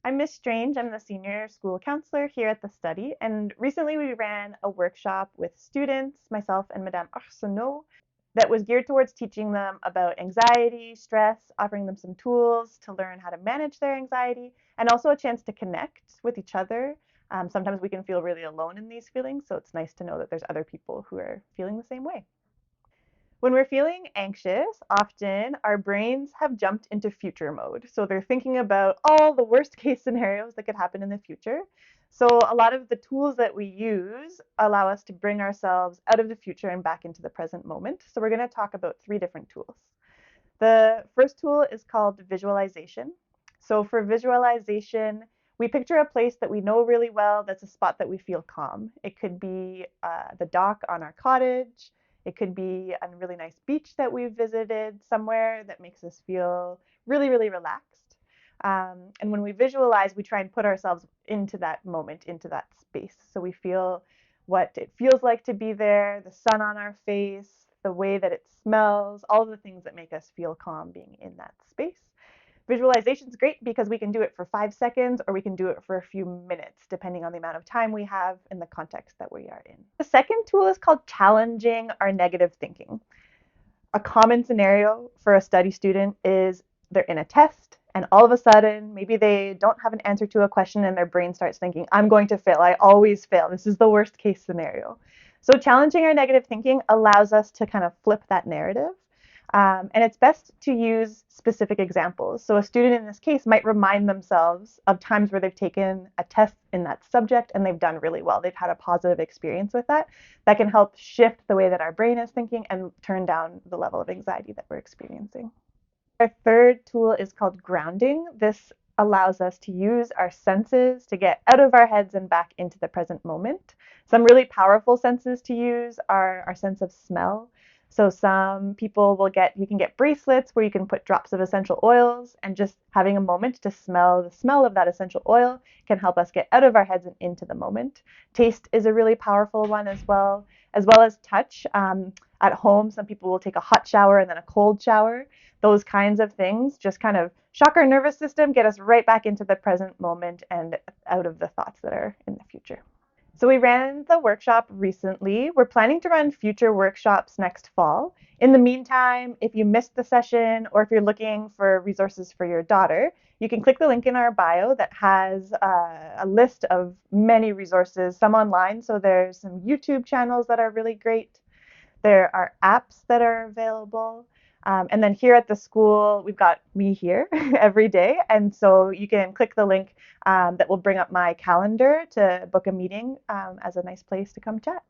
I'm Ms. Strange. I'm the senior school counselor here at the study, and recently we ran a workshop with students, myself and Mme Strange, that was geared towards teaching them about anxiety, stress, offering them some tools to learn how to manage their anxiety, and also a chance to connect with each other. Sometimes we can feel really alone in these feelings, so it's nice to know that there's other people who are feeling the same way. When we're feeling anxious, often our brains have jumped into future mode. So they're thinking about all the worst case scenarios that could happen in the future. So a lot of the tools that we use allow us to bring ourselves out of the future and back into the present moment. So we're going to talk about three different tools. The first tool is called visualization. So for visualization, we picture a place that we know really well that's a spot that we feel calm. It could be the dock on our cottage. It could be a really nice beach that we've visited somewhere that makes us feel really, really relaxed. And when we visualize, we try and put ourselves into that moment, into that space. So we feel what it feels like to be there, the sun on our face, the way that it smells, all of the things that make us feel calm being in that space. Visualization is great because we can do it for 5 seconds or we can do it for a few minutes, depending on the amount of time we have and the context that we are in. The second tool is called challenging our negative thinking. A common scenario for a study student is they're in a test and all of a sudden maybe they don't have an answer to a question and their brain starts thinking, I'm going to fail. I always fail. This is the worst case scenario. So challenging our negative thinking allows us to kind of flip that narrative. And it's best to use specific examples. So a student in this case might remind themselves of times where they've taken a test in that subject and they've done really well. They've had a positive experience with that. That can help shift the way that our brain is thinking and turn down the level of anxiety that we're experiencing. Our third tool is called grounding. This allows us to use our senses to get out of our heads and back into the present moment. Some really powerful senses to use are our sense of smell. So some people you can get bracelets where you can put drops of essential oils, and just having a moment to smell the smell of that essential oil can help us get out of our heads and into the moment. Taste is a really powerful one as well as touch. At home, some people will take a hot shower and then a cold shower. Those kinds of things just kind of shock our nervous system, get us right back into the present moment and out of the thoughts that are in the future. So we ran the workshop recently. We're planning to run future workshops next fall. In the meantime, if you missed the session or if you're looking for resources for your daughter, you can click the link in our bio that has a list of many resources, some online. So there's some YouTube channels that are really great. There are apps that are available. And then here at the school, we've got me here every day. And so you can click the link that will bring up my calendar to book a meeting as a nice place to come chat.